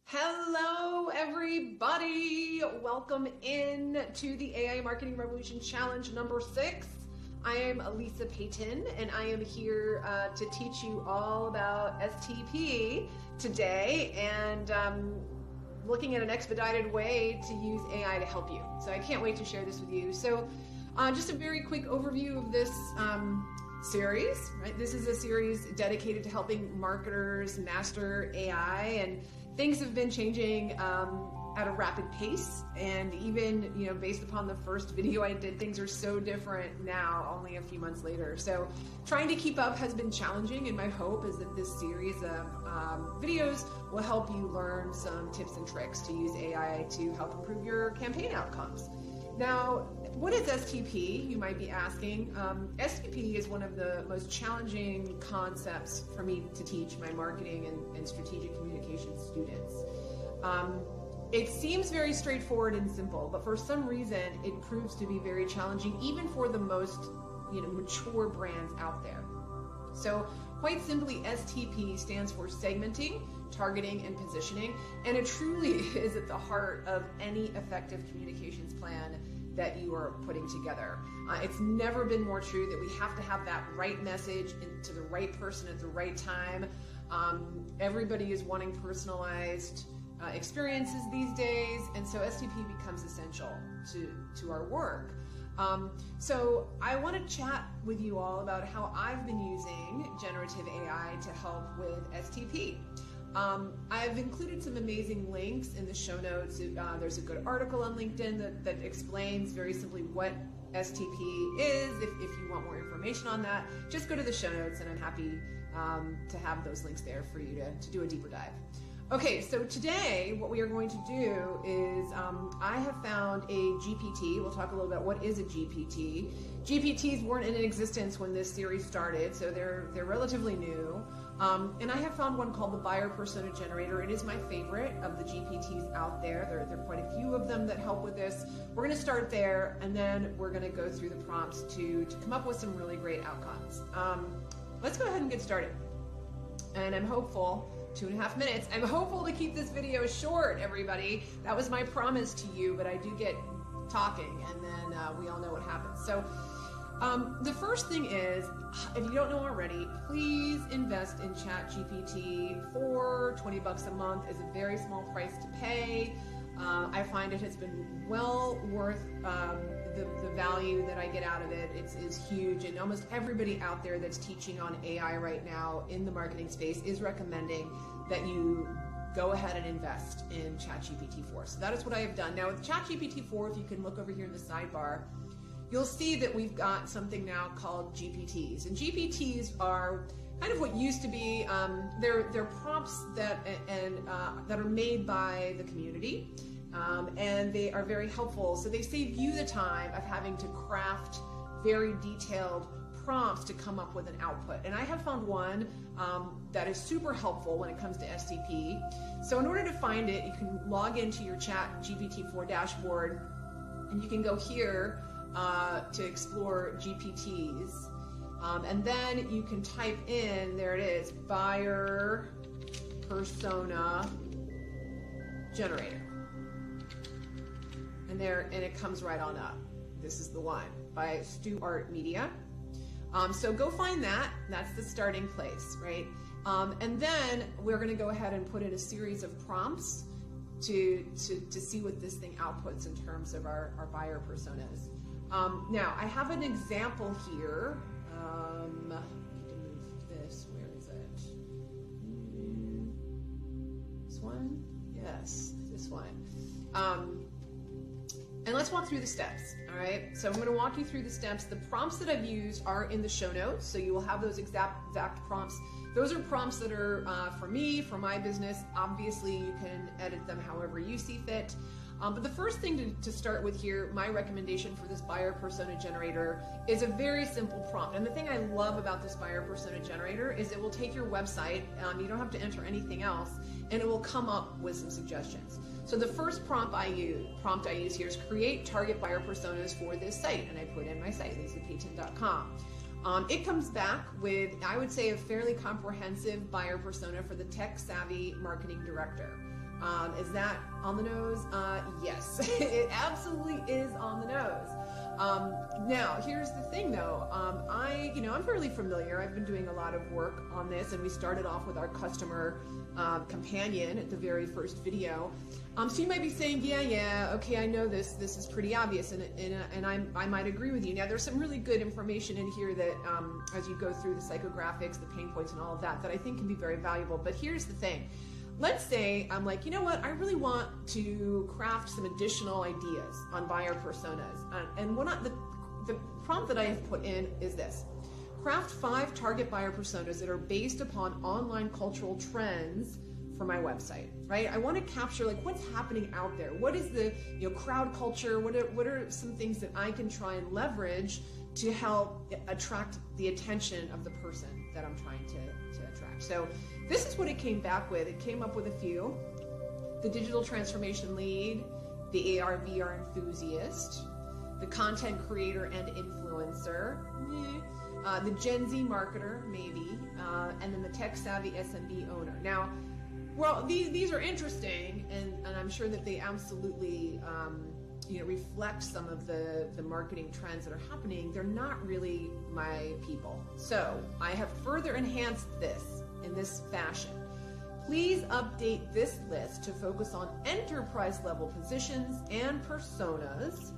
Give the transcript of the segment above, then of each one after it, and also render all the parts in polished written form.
Hello, everybody. Welcome in to the AI Marketing Revolution Challenge number 6. I am Lisa Payton, and I am here to teach you all about STP today and looking at an expedited way to use AI to help you. So I can't wait to share this with you. So just a very quick overview of this series, right? This is a series dedicated to helping marketers master AI, and things have been changing at a rapid pace, and even based upon the first video I did, things are so different now, only a few months later. So trying to keep up has been challenging, and my hope is that this series of videos will help you learn some tips and tricks to use AI to help improve your campaign outcomes. Now, what is STP, you might be asking? STP is one of the most challenging concepts for me to teach my marketing and strategic communications students. It seems very straightforward and simple, but for some reason it proves to be very challenging even for the most mature brands out there. So quite simply, STP stands for segmenting, targeting, and positioning, and it truly is at the heart of any effective communications plan that you are putting together. It's never been more true that we have to have that right message to the right person at the right time. Everybody is wanting personalized experiences these days, and so STP becomes essential to our work. So I want to chat with you all about how I've been using generative AI to help with STP. I've included some amazing links in the show notes. There's a good article on LinkedIn that explains very simply what STP is. If you want more information on that, just go to the show notes, and I'm happy to have those links there for you to do a deeper dive. Okay, so today what we are going to do is I have found a GPT. We'll talk a little about what is a GPT. GPTs weren't in existence when this series started, so they're relatively new. And I have found one called the Buyer Persona Generator. It is my favorite of the GPTs out there. There are quite a few of them that help with this. We're going to start there, and then we're going to go through the prompts to come up with some really great outcomes. Let's go ahead and get started. And I'm hopeful, 2.5 minutes, I'm hopeful to keep this video short, everybody. That was my promise to you, but I do get talking, and then we all know what happens. So the first thing is, if you don't know already, please invest in ChatGPT. $20 a month is a very small price to pay. I find it has been well worth the value that I get out of it. It's huge, and almost everybody out there that's teaching on AI right now in the marketing space is recommending that you go ahead and invest in ChatGPT 4. So that is what I have done. Now with ChatGPT 4, if you can look over here in the sidebar, you'll see that we've got something now called GPTs. And GPTs are kind of what used to be, they're prompts that are made by the community, and they are very helpful. So they save you the time of having to craft very detailed prompts to come up with an output. And I have found one that is super helpful when it comes to STP. So in order to find it, you can log into your ChatGPT 4 dashboard, and you can go here to explore GPTs, and then you can type in, there it is, Buyer Persona Generator, and it comes right on up. This is the one by Stuart Media. So go find that. That's the starting place, right? And then we're going to go ahead and put in a series of prompts to see what this thing outputs in terms of our buyer personas. Now, I have an example here. I need to move this. Where is it? This one? Yes, this one. And let's walk through the steps, all right? So I'm going to walk you through the steps. The prompts that I've used are in the show notes, so you will have those exact prompts. Those are prompts that are for me, for my business. Obviously, you can edit them however you see fit. But the first thing to start with here, my recommendation for this Buyer Persona Generator is a very simple prompt. And the thing I love about this Buyer Persona Generator is it will take your website, you don't have to enter anything else, and it will come up with some suggestions. So the first prompt I use here is create target buyer personas for this site. And I put in my site, lisapayton.com. It comes back with, I would say, a fairly comprehensive buyer persona for the tech-savvy marketing director. Is that on the nose? Yes, it absolutely is on the nose. Now, here's the thing though. I'm fairly familiar. I've been doing a lot of work on this, and we started off with our customer companion at the very first video. So you might be saying, yeah, okay, I know this is pretty obvious, and I might agree with you. Now, there's some really good information in here that, as you go through the psychographics, the pain points and all of that I think can be very valuable. But here's the thing. Let's say I'm like, you know what, I really want to craft some additional ideas on buyer personas. And the prompt that I have put in is this. Craft 5 target buyer personas that are based upon online cultural trends for my website, right? I want to capture like what's happening out there. What is the crowd culture? What are some things that I can try and leverage to help attract the attention of the person that I'm trying to attract? So this is what it came back with. It came up with a few. The digital transformation lead, the AR/VR enthusiast, the content creator and influencer, the Gen Z marketer, maybe, and then the tech-savvy SMB owner. Now, well, these are interesting, and I'm sure that they absolutely reflect some of the marketing trends that are happening. They're not really my people. So I have further enhanced this in this fashion. Please update this list to focus on enterprise level positions and personas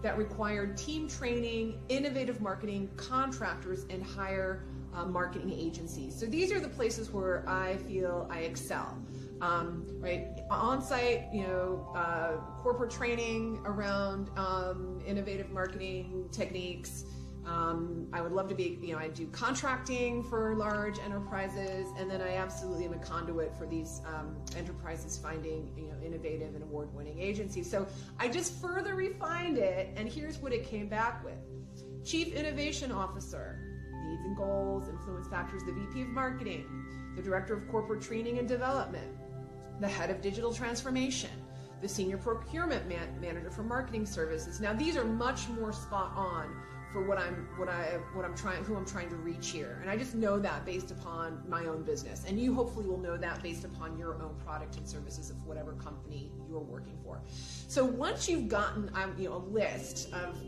that require team training, innovative marketing, contractors, and higher marketing agencies. So these are the places where I feel I excel. Right, on-site, corporate training around innovative marketing techniques. I would love to be, I do contracting for large enterprises, and then I absolutely am a conduit for these enterprises finding, innovative and award-winning agencies. So I just further refined it, and here's what it came back with. Chief Innovation Officer, needs and goals, influence factors, the VP of Marketing, the Director of Corporate Training and Development, the Head of Digital Transformation, the Senior Procurement Manager for Marketing Services. Now these are much more spot on for who I'm trying to reach here. And I just know that based upon my own business. And you hopefully will know that based upon your own product and services of whatever company you're working for. So once you've gotten a list of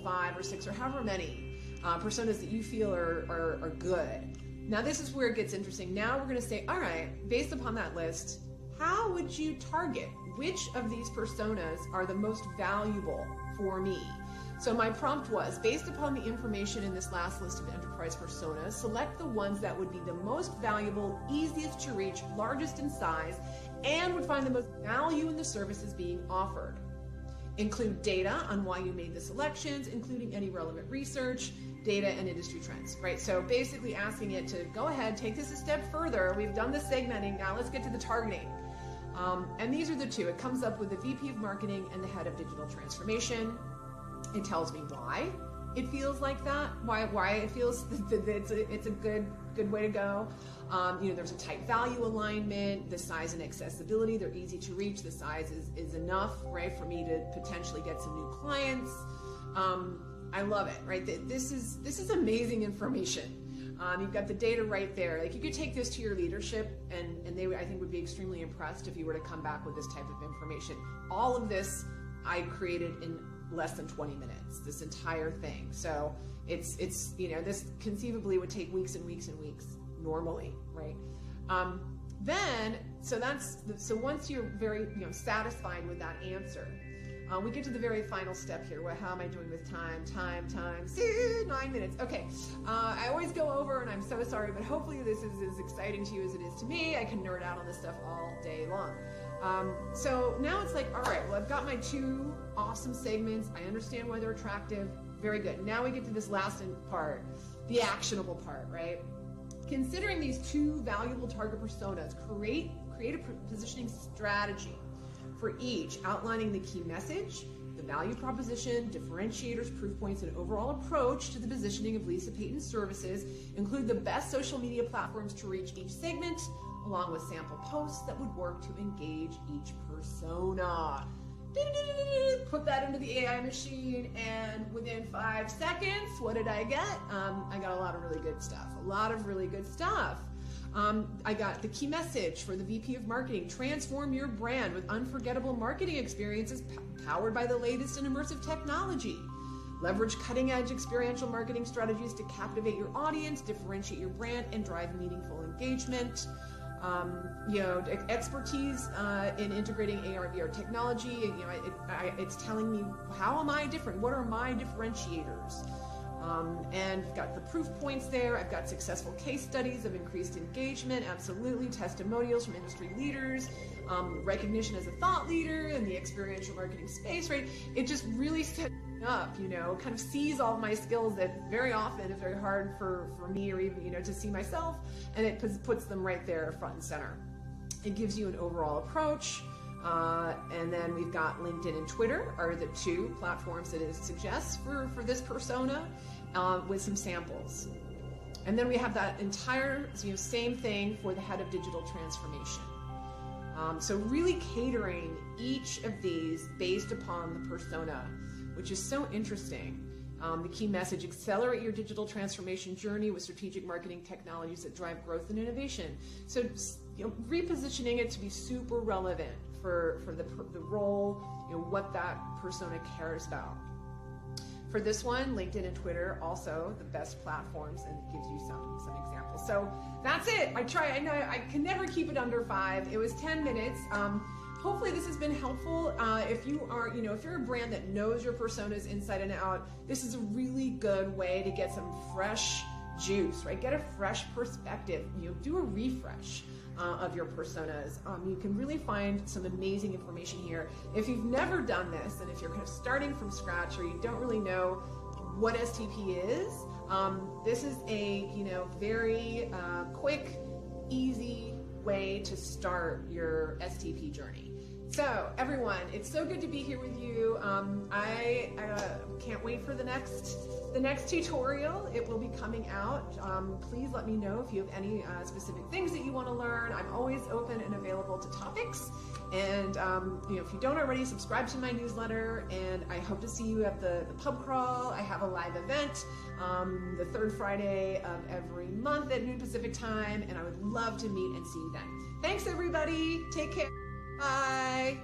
5 or 6 or however many personas that you feel are good, now this is where it gets interesting. Now we're going to say, all right, based upon that list, how would you target? Which of these personas are the most valuable for me? So my prompt was, based upon the information in this last list of enterprise personas, select the ones that would be the most valuable, easiest to reach, largest in size, and would find the most value in the services being offered. Include data on why you made the selections, including any relevant research, data, and industry trends, right? So basically asking it to go ahead, take this a step further. We've done the segmenting, now let's get to the targeting. And these are the two. It comes up with the VP of Marketing and the Head of Digital Transformation. It tells me why it feels like that, why it feels that it's a good way to go. There's a tight value alignment, the size and accessibility, they're easy to reach, the size is enough, right, for me to potentially get some new clients. I love it, right? This is amazing information. You've got the data right there. Like you could take this to your leadership and they I think would be extremely impressed if you were to come back with this type of information. All of this I created in less than 20 minutes, this entire thing. So it's this conceivably would take weeks and weeks and weeks normally, right? So once you're very satisfied with that answer, we get to the very final step here. How am I doing with time? 9 minutes. Okay. I always go over, and I'm so sorry, but hopefully this is as exciting to you as it is to me. I can nerd out on this stuff all day long. So now it's like, all right, well, I've got my 2 awesome segments. I understand why they're attractive. Very good. Now we get to this last part, the actionable part, right? Considering these 2 valuable target personas, create a positioning strategy for each, outlining the key message, the value proposition, differentiators, proof points, and overall approach to the positioning of Lisa Payton services. Include the best social media platforms to reach each segment, along with sample posts that would work to engage each persona. put that into the AI machine, and within 5 seconds, what did I get? I got a lot of really good stuff. I got the key message for the VP of Marketing: transform your brand with unforgettable marketing experiences powered by the latest in immersive technology. Leverage cutting-edge experiential marketing strategies to captivate your audience, differentiate your brand, and drive meaningful engagement. Expertise in integrating AR/VR technology. It's telling me, how am I different? What are my differentiators? And I've got the proof points there. I've got successful case studies of increased engagement, absolutely, testimonials from industry leaders, recognition as a thought leader in the experiential marketing space, right? It just really sets me up, kind of sees all of my skills that very often is very hard for me or even, to see myself, and it puts them right there front and center. It gives you an overall approach. And then we've got LinkedIn and Twitter are the 2 platforms that it suggests for this persona, with some samples. And then we have that entire same thing for the head of digital transformation. So really catering each of these based upon the persona, which is so interesting. The key message: accelerate your digital transformation journey with strategic marketing technologies that drive growth and innovation. So repositioning it to be super relevant for the role, what that persona cares about. For this one, LinkedIn and Twitter also the best platforms, and it gives you some examples. So that's it. I know I can never keep it under 5. It was 10 minutes. Hopefully this has been helpful. If you're a brand that knows your personas inside and out, this is a really good way to get some fresh juice, right? Get a fresh perspective. Do a refresh of your personas. You can really find some amazing information here. If you've never done this, and if you're kind of starting from scratch, or you don't really know what STP is, this is a very quick, easy way to start your STP journey. So everyone, it's so good to be here with you. I can't wait for the next tutorial. It will be coming out. Please let me know if you have any specific things that you want to learn. I'm always open and available to topics. And if you don't already, subscribe to my newsletter. And I hope to see you at the pub crawl. I have a live event the 3rd Friday of every month at noon Pacific time, and I would love to meet and see you then. Thanks, everybody. Take care. Bye.